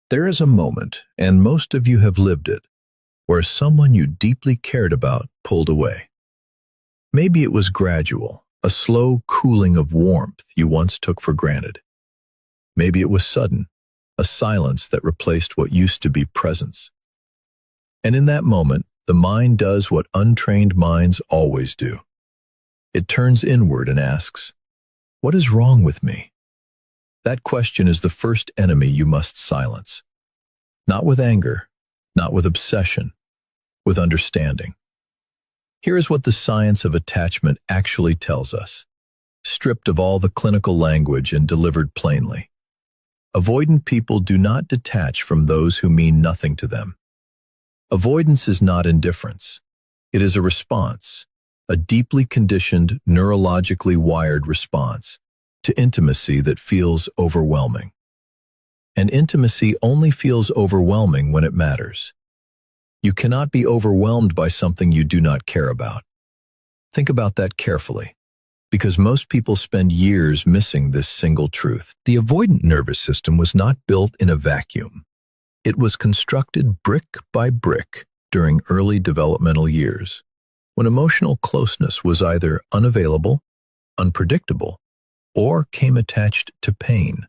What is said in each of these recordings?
There is a moment, and most of you have lived it, where someone you deeply cared about pulled away. Maybe it was gradual, a slow cooling of warmth you once took for granted. Maybe it was sudden, a silence that replaced what used to be presence. And in that moment, the mind does what untrained minds always do. It turns inward and asks, "What is wrong with me?" That question is the first enemy you must silence. Not with anger, not with obsession, with understanding. Here is what the science of attachment actually tells us, stripped of all the clinical language and delivered plainly. Avoidant people do not detach from those who mean nothing to them. Avoidance is not indifference. It is a response, a deeply conditioned, neurologically wired response to intimacy that feels overwhelming. And intimacy only feels overwhelming when it matters. You cannot be overwhelmed by something you do not care about. Think about that carefully, because most people spend years missing this single truth. The avoidant nervous system was not built in a vacuum. It was constructed brick by brick during early developmental years, when emotional closeness was either unavailable, unpredictable, or came attached to pain.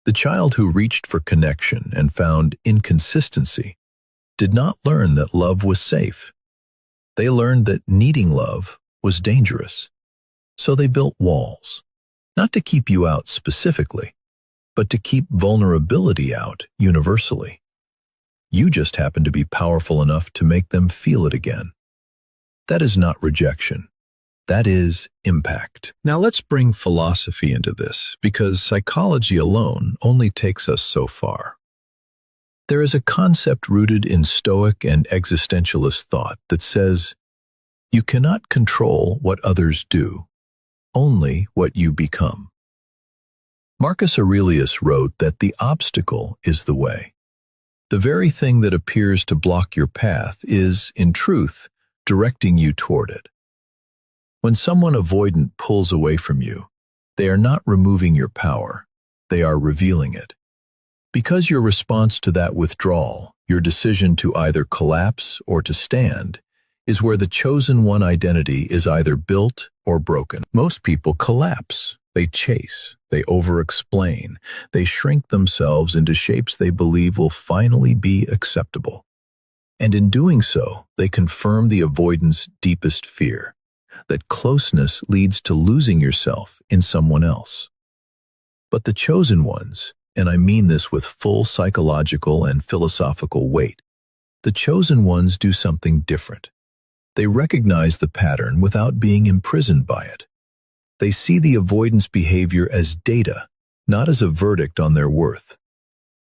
The child who reached for connection and found inconsistency did not learn that love was safe. They learned that needing love was dangerous. So they built walls, not to keep you out specifically, but to keep vulnerability out universally. You just happen to be powerful enough to make them feel it again. That is not rejection. That is impact. Now let's bring philosophy into this, because psychology alone only takes us so far. There is a concept rooted in Stoic and existentialist thought that says, you cannot control what others do, only what you become. Marcus Aurelius wrote that the obstacle is the way. The very thing that appears to block your path is, in truth, directing you toward it. When someone avoidant pulls away from you, they are not removing your power, they are revealing it. Because your response to that withdrawal, your decision to either collapse or to stand, is where the chosen one identity is either built or broken. Most people collapse. They chase, they over-explain, they shrink themselves into shapes they believe will finally be acceptable. And in doing so, they confirm the avoidant's deepest fear, that closeness leads to losing yourself in someone else. But the chosen ones, and I mean this with full psychological and philosophical weight, the chosen ones do something different. They recognize the pattern without being imprisoned by it. They see the avoidance behavior as data, not as a verdict on their worth.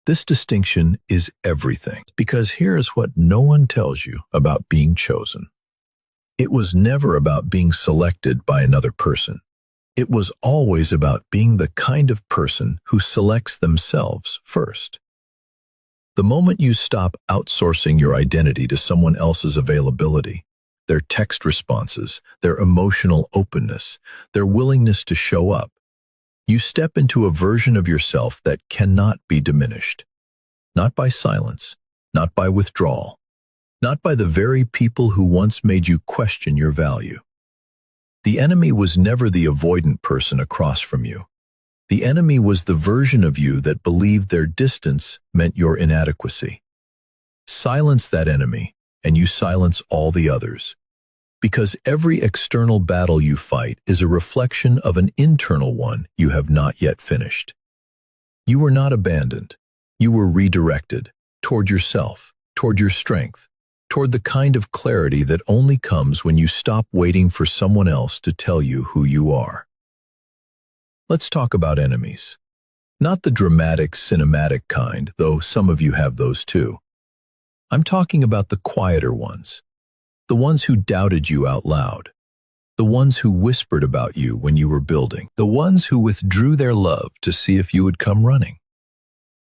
This distinction is everything, because here is what no one tells you about being chosen. It was never about being selected by another person. It was always about being the kind of person who selects themselves first. The moment you stop outsourcing your identity to someone else's availability, their text responses, their emotional openness, their willingness to show up, you step into a version of yourself that cannot be diminished. Not by silence, not by withdrawal, not by the very people who once made you question your value. The enemy was never the avoidant person across from you. The enemy was the version of you that believed their distance meant your inadequacy. Silence that enemy, and you silence all the others. Because every external battle you fight is a reflection of an internal one you have not yet finished. You were not abandoned. You were redirected toward yourself, toward your strength, toward the kind of clarity that only comes when you stop waiting for someone else to tell you who you are. Let's talk about enemies. Not the dramatic, cinematic kind, though some of you have those too. I'm talking about the quieter ones. The ones who doubted you out loud. The ones who whispered about you when you were building. The ones who withdrew their love to see if you would come running.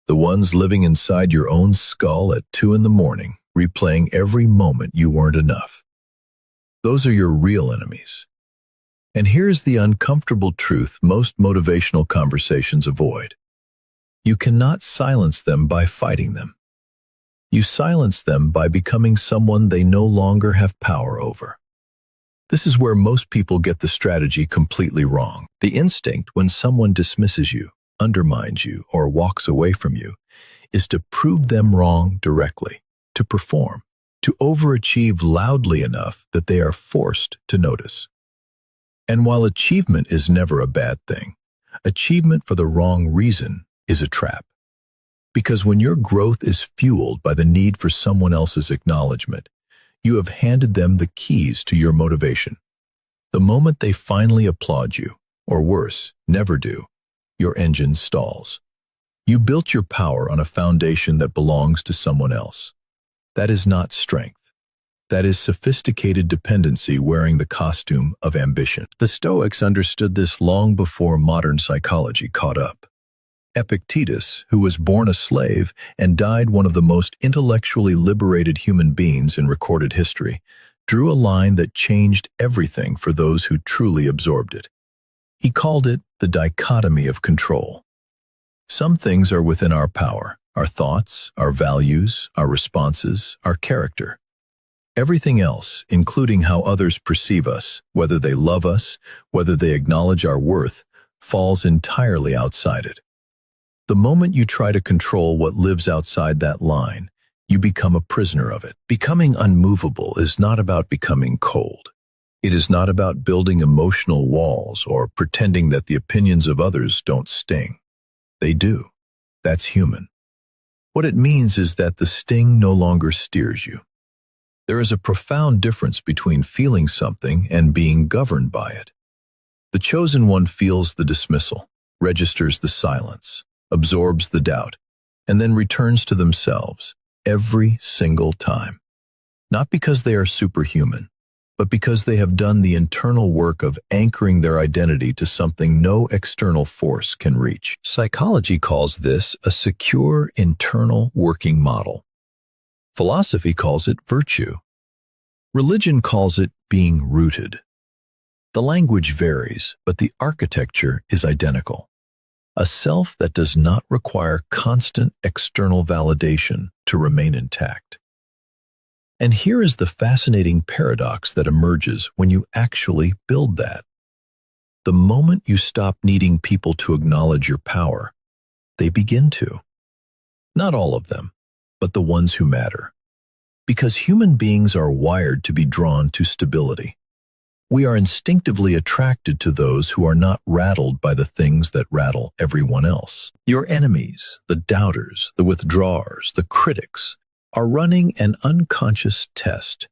The ones living inside your own skull at 2 a.m, replaying every moment you weren't enough. Those are your real enemies. And here's the uncomfortable truth most motivational conversations avoid. You cannot silence them by fighting them. You silence them by becoming someone they no longer have power over. This is where most people get the strategy completely wrong. The instinct when someone dismisses you, undermines you, or walks away from you is to prove them wrong directly, to perform, to overachieve loudly enough that they are forced to notice. And while achievement is never a bad thing, achievement for the wrong reason is a trap. Because when your growth is fueled by the need for someone else's acknowledgement, you have handed them the keys to your motivation. The moment they finally applaud you, or worse, never do, your engine stalls. You built your power on a foundation that belongs to someone else. That is not strength. That is sophisticated dependency wearing the costume of ambition. The Stoics understood this long before modern psychology caught up. Epictetus, who was born a slave and died one of the most intellectually liberated human beings in recorded history, drew a line that changed everything for those who truly absorbed it. He called it the dichotomy of control. Some things are within our power: our thoughts, our values, our responses, our character. Everything else, including how others perceive us, whether they love us, whether they acknowledge our worth, falls entirely outside it. The moment you try to control what lives outside that line, you become a prisoner of it. Becoming unmovable is not about becoming cold. It is not about building emotional walls or pretending that the opinions of others don't sting. They do. That's human. What it means is that the sting no longer steers you. There is a profound difference between feeling something and being governed by it. The chosen one feels the dismissal, registers the silence, absorbs the doubt, and then returns to themselves every single time. Not because they are superhuman, but because they have done the internal work of anchoring their identity to something no external force can reach. Psychology calls this a secure internal working model. Philosophy calls it virtue. Religion calls it being rooted. The language varies, but the architecture is identical. A self that does not require constant external validation to remain intact. And here is the fascinating paradox that emerges when you actually build that. The moment you stop needing people to acknowledge your power, they begin to. Not all of them, but the ones who matter. Because human beings are wired to be drawn to stability. We are instinctively attracted to those who are not rattled by the things that rattle everyone else. Your enemies, the doubters, the withdrawers, the critics, are running an unconscious test.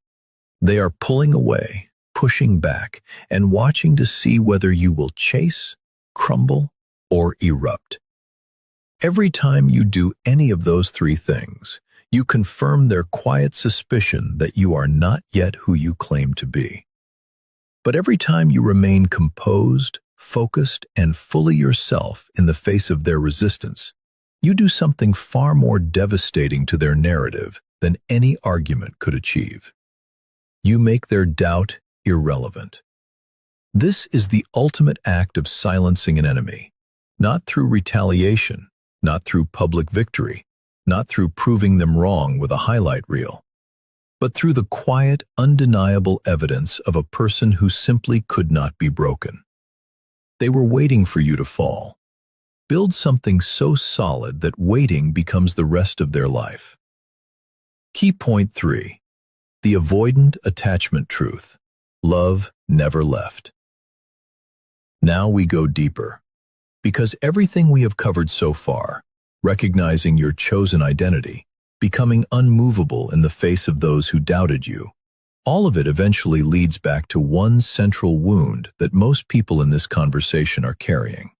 They are pulling away, pushing back, and watching to see whether you will chase, crumble, or erupt. Every time you do any of those three things, you confirm their quiet suspicion that you are not yet who you claim to be. But every time you remain composed, focused, and fully yourself in the face of their resistance, you do something far more devastating to their narrative than any argument could achieve. You make their doubt irrelevant. This is the ultimate act of silencing an enemy, not through retaliation, not through public victory, not through proving them wrong with a highlight reel, but through the quiet, undeniable evidence of a person who simply could not be broken. They were waiting for you to fall. Build something so solid that waiting becomes the rest of their life. Key point 3. The avoidant attachment truth. Love never left. Now we go deeper. Because everything we have covered so far, recognizing your chosen identity, becoming unmovable in the face of those who doubted you, all of it eventually leads back to one central wound that most people in this conversation are carrying.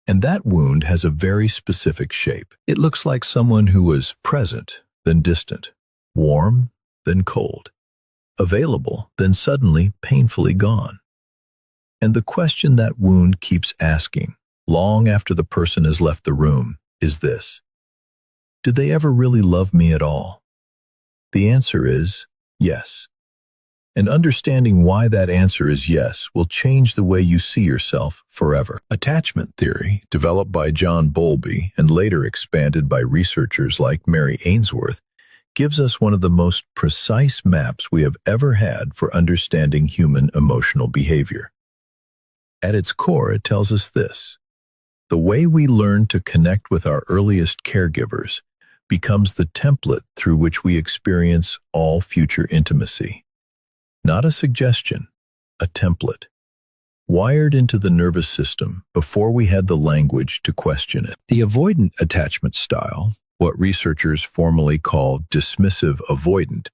And that wound has a very specific shape. It looks like someone who was present, then distant, warm, then cold, available, then suddenly painfully gone. And the question that wound keeps asking, long after the person has left the room, is this: did they ever really love me at all? The answer is yes. And understanding why that answer is yes will change the way you see yourself forever. Attachment theory, developed by John Bowlby and later expanded by researchers like Mary Ainsworth, gives us one of the most precise maps we have ever had for understanding human emotional behavior. At its core, it tells us this: the way we learn to connect with our earliest caregivers becomes the template through which we experience all future intimacy. Not a suggestion, a template, wired into the nervous system before we had the language to question it. The avoidant attachment style, what researchers formally call dismissive avoidant,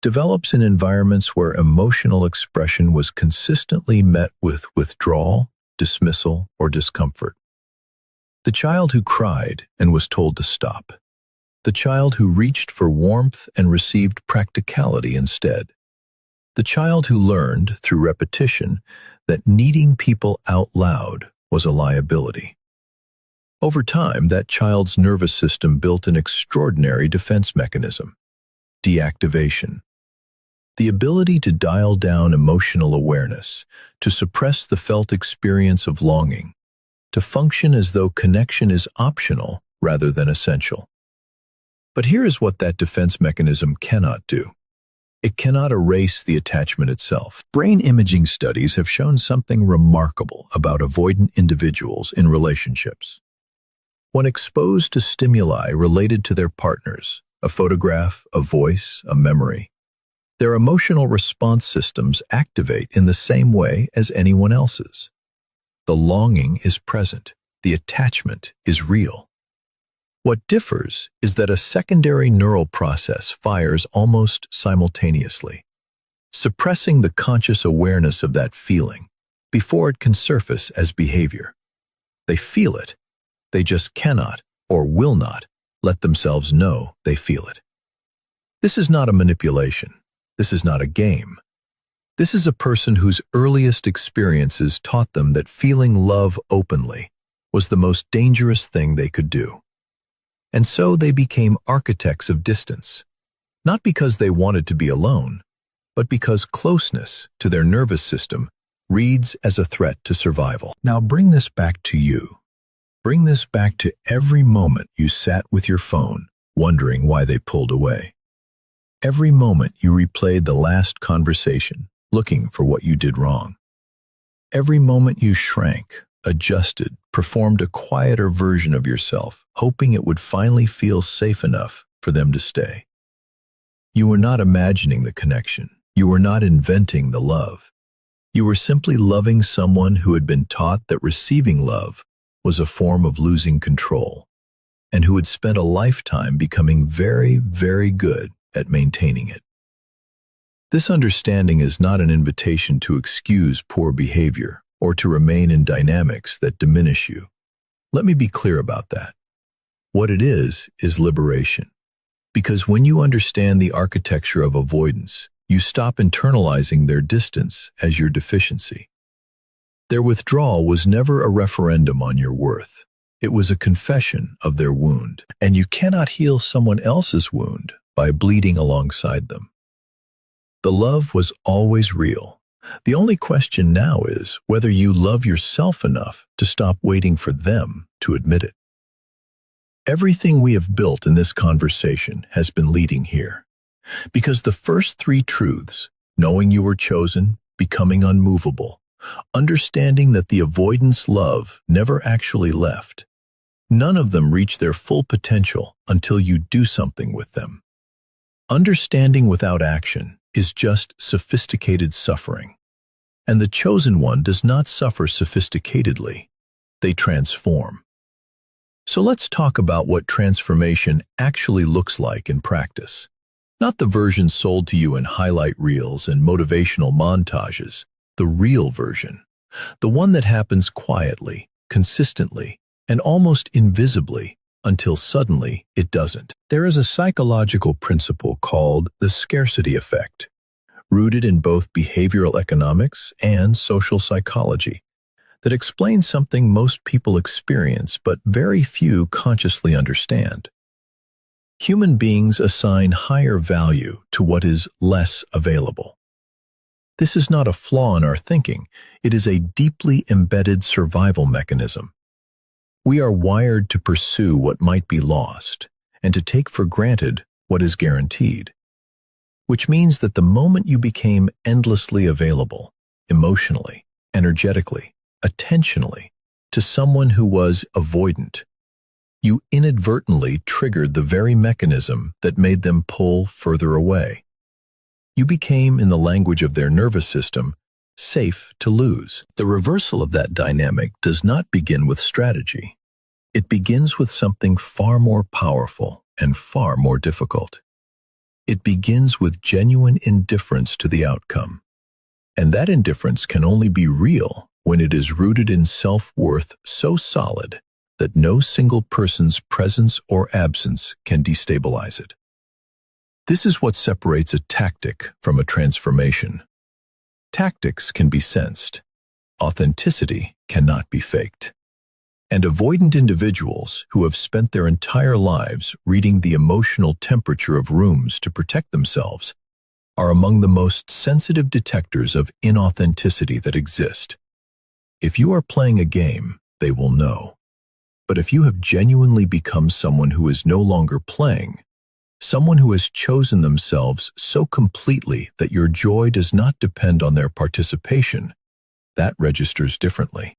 develops in environments where emotional expression was consistently met with withdrawal, dismissal, or discomfort. The child who cried and was told to stop. The child who reached for warmth and received practicality instead. The child who learned, through repetition, that needing people out loud was a liability. Over time, that child's nervous system built an extraordinary defense mechanism: deactivation. The ability to dial down emotional awareness, to suppress the felt experience of longing, to function as though connection is optional rather than essential. But here is what that defense mechanism cannot do. It cannot erase the attachment itself. Brain imaging studies have shown something remarkable about avoidant individuals in relationships. When exposed to stimuli related to their partners, a photograph, a voice, a memory, their emotional response systems activate in the same way as anyone else's. The longing is present. The attachment is real. What differs is that a secondary neural process fires almost simultaneously, suppressing the conscious awareness of that feeling before it can surface as behavior. They feel it. They just cannot, or will not, let themselves know they feel it. This is not a manipulation. This is not a game. This is a person whose earliest experiences taught them that feeling love openly was the most dangerous thing they could do. And so they became architects of distance, not because they wanted to be alone, but because closeness to their nervous system reads as a threat to survival. Now bring this back to you. Bring this back to every moment you sat with your phone, wondering why they pulled away. Every moment you replayed the last conversation, looking for what you did wrong. Every moment you shrank, adjusted, performed a quieter version of yourself, hoping it would finally feel safe enough for them to stay. You were not imagining the connection. You were not inventing the love. You were simply loving someone who had been taught that receiving love was a form of losing control, and who had spent a lifetime becoming very, very good at maintaining it. This understanding is not an invitation to excuse poor behavior or to remain in dynamics that diminish you. Let me be clear about that. What it is liberation. Because when you understand the architecture of avoidance, you stop internalizing their distance as your deficiency. Their withdrawal was never a referendum on your worth. It was a confession of their wound. And you cannot heal someone else's wound by bleeding alongside them. The love was always real. The only question now is whether you love yourself enough to stop waiting for them to admit it. Everything we have built in this conversation has been leading here. Because the first three truths, knowing you were chosen, becoming unmovable, understanding that the avoidance love never actually left, none of them reach their full potential until you do something with them. Understanding without action is just sophisticated suffering. And the chosen one does not suffer sophisticatedly. They transform. So let's talk about what transformation actually looks like in practice. Not the version sold to you in highlight reels and motivational montages, the real version. The one that happens quietly, consistently, and almost invisibly until suddenly it doesn't. There is a psychological principle called the scarcity effect, rooted in both behavioral economics and social psychology, that explains something most people experience but very few consciously understand. Human beings assign higher value to what is less available. This is not a flaw in our thinking. It is a deeply embedded survival mechanism. We are wired to pursue what might be lost and to take for granted what is guaranteed, which means that the moment you became endlessly available, emotionally, energetically, attentionally, to someone who was avoidant, you inadvertently triggered the very mechanism that made them pull further away. You became, in the language of their nervous system, safe to lose. The reversal of that dynamic does not begin with strategy. It begins with something far more powerful and far more difficult. It begins with genuine indifference to the outcome. And that indifference can only be real when it is rooted in self-worth so solid that no single person's presence or absence can destabilize it. This is what separates a tactic from a transformation. Tactics can be sensed. Authenticity cannot be faked. And avoidant individuals who have spent their entire lives reading the emotional temperature of rooms to protect themselves are among the most sensitive detectors of inauthenticity that exist. If you are playing a game, they will know. But if you have genuinely become someone who is no longer playing, someone who has chosen themselves so completely that your joy does not depend on their participation, that registers differently.